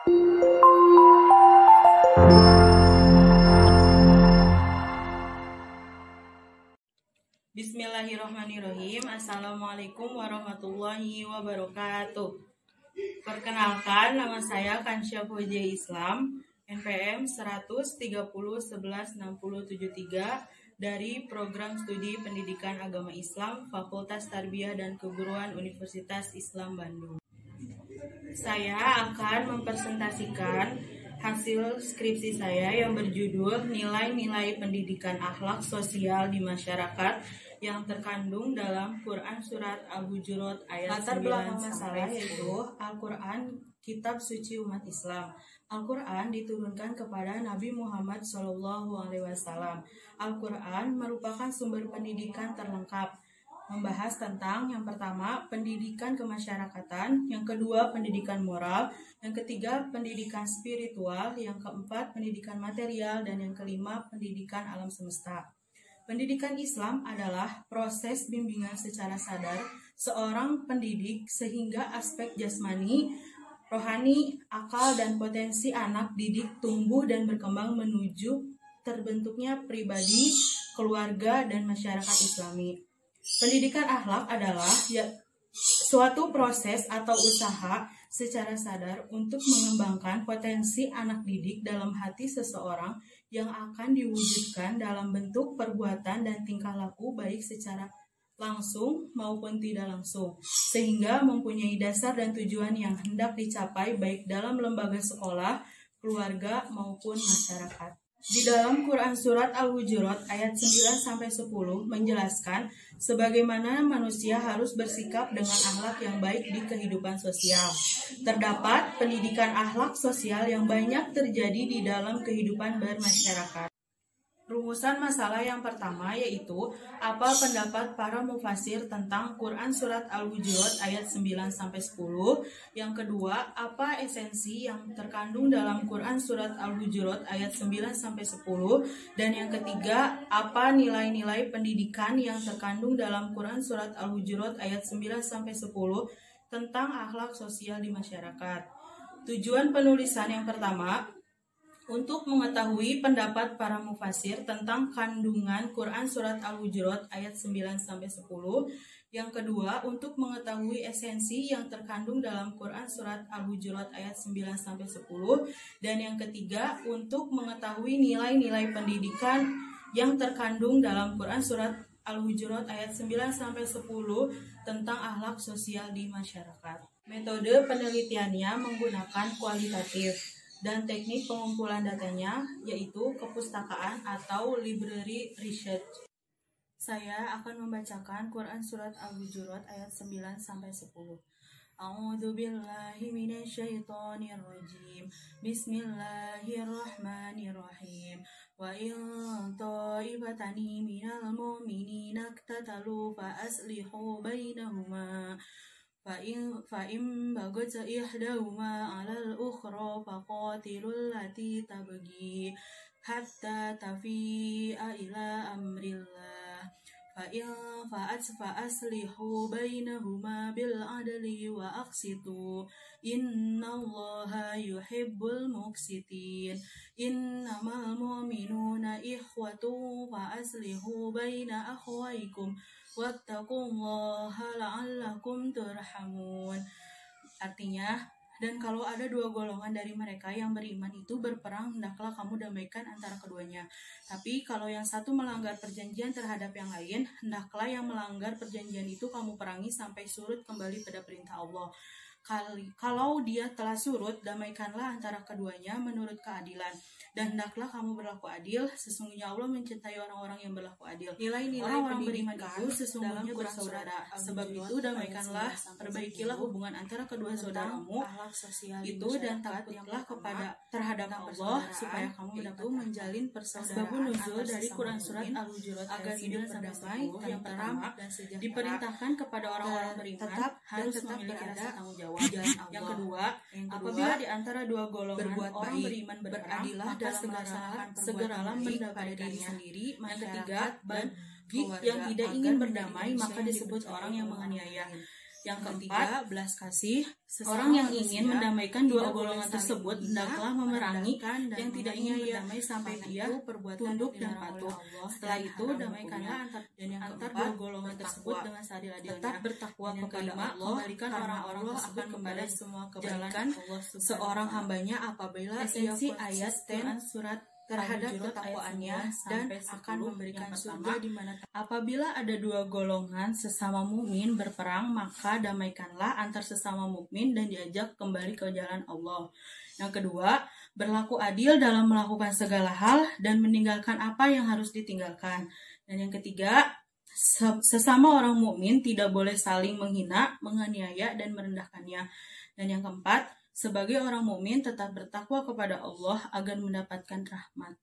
Bismillahirrahmanirrahim. Assalamualaikum warahmatullahi wabarakatuh. Perkenalkan, nama saya Kansya Fauziah Islam, NPM 130116073 dari Program Studi Pendidikan Agama Islam Fakultas Tarbiyah dan Keguruan Universitas Islam Bandung. Saya akan mempresentasikan hasil skripsi saya yang berjudul Nilai-nilai pendidikan akhlak sosial di masyarakat yang terkandung dalam Quran Surat Al-Hujurat ayat 9. Latar belakang masalah yaitu Al-Quran, kitab suci umat Islam. Al-Quran diturunkan kepada Nabi Muhammad SAW. Al-Quran merupakan sumber pendidikan terlengkap, membahas tentang yang pertama pendidikan kemasyarakatan, yang kedua pendidikan moral, yang ketiga pendidikan spiritual, yang keempat pendidikan material, dan yang kelima pendidikan alam semesta. Pendidikan Islam adalah proses bimbingan secara sadar seorang pendidik sehingga aspek jasmani, rohani, akal, dan potensi anak didik tumbuh dan berkembang menuju terbentuknya pribadi, keluarga, dan masyarakat Islami. Pendidikan akhlak adalah suatu proses atau usaha secara sadar untuk mengembangkan potensi anak didik dalam hati seseorang yang akan diwujudkan dalam bentuk perbuatan dan tingkah laku baik secara langsung maupun tidak langsung, sehingga mempunyai dasar dan tujuan yang hendak dicapai baik dalam lembaga sekolah, keluarga, maupun masyarakat. Di dalam Quran Surat Al-Hujurat ayat 9-10 menjelaskan sebagaimana manusia harus bersikap dengan akhlak yang baik di kehidupan sosial. Terdapat pendidikan akhlak sosial yang banyak terjadi di dalam kehidupan bermasyarakat. Rumusan masalah yang pertama yaitu apa pendapat para mufasir tentang Quran Surat Al-Hujurat ayat 9-10. Yang kedua, apa esensi yang terkandung dalam Quran Surat Al-Hujurat ayat 9-10. Dan yang ketiga, apa nilai-nilai pendidikan yang terkandung dalam Quran Surat Al-Hujurat ayat 9-10 tentang akhlak sosial di masyarakat. Tujuan penulisan yang pertama, untuk mengetahui pendapat para mufasir tentang kandungan Quran Surat Al-Hujurat ayat 9-10. Yang kedua, untuk mengetahui esensi yang terkandung dalam Quran Surat Al-Hujurat ayat 9-10. Dan yang ketiga, untuk mengetahui nilai-nilai pendidikan yang terkandung dalam Quran Surat Al-Hujurat ayat 9-10 tentang akhlak sosial di masyarakat. Metode penelitiannya menggunakan kualitatif, dan teknik pengumpulan datanya yaitu kepustakaan atau library research. Saya akan membacakan Quran Surat Al-Hujurat ayat 9-10. A'udzu billahi minasyaitonir rajim. Bismillahirrahmanirrahim. Wa in ta'ifatani minal mu'minina iqtatalu fa aslihu bainahuma. Fa'im bagat ihdahuma 'alal ukhra faqatilul lati tabghi hatta tafi'a ila amrillah. Fa'in fa'at fa'aslihu bainahuma bil 'adli wa aqsitu innallaha yuhibbul muqsitin. Innamal mu'minuna ikhwatu fa'aslihu baina akhwaykum wattaqullaha la'allakum turhamun. Artinya, dan kalau ada dua golongan dari mereka yang beriman itu berperang, hendaklah kamu damaikan antara keduanya. Tapi kalau yang satu melanggar perjanjian terhadap yang lain, hendaklah yang melanggar perjanjian itu kamu perangi sampai surut kembali pada perintah Allah. Kalau dia telah surut, damaikanlah antara keduanya menurut keadilan. Dan hendaklah kamu berlaku adil, sesungguhnya Allah mencintai orang-orang yang berlaku adil. Nilai-nilai orang beriman itu sesungguhnya bersaudara. Sebab itu damaikanlah, perbaikilah hubungan antara kedua saudaramu itu, dan takutlah terhadap Allah supaya kamu dapat menjalin persaudaraan. Sebab nuzul dari Quran Surat Al-Hujurat agar hidup berdamai, yang pertama diperintahkan kepada orang-orang beriman harus memiliki rasa tanggung jawab. Yang kedua, apabila di antara dua golongan orang beriman beradilah dalam segeralah pada diri sendiri, yang ketiga, yang tidak ingin berdamai maka disebut orang yang menganiaya. Yang keempat, belas kasih. Orang yang ingin mendamaikan dua golongan tersebut hendaklah memerangi yang tidak ingin berdamai sampai dia tunduk dan patuh. Setelah itu, damaikanlah antar dua golongan tersebut dengan seadil-adilnya. Tetap bertakwa kepada Allah, kembalikan orang-orang akan membalas semua kebaikan seorang hambanya apabila esensi ayat Quran surat terhadap ketakwaannya dan akan memberikan surga di mana apabila ada dua golongan sesama mukmin berperang, maka damaikanlah antar sesama mukmin dan diajak kembali ke jalan Allah. Yang kedua, berlaku adil dalam melakukan segala hal dan meninggalkan apa yang harus ditinggalkan. Dan yang ketiga, sesama orang mukmin tidak boleh saling menghina, menganiaya dan merendahkannya. Dan yang keempat, sebagai orang mukmin tetap bertakwa kepada Allah agar mendapatkan rahmat.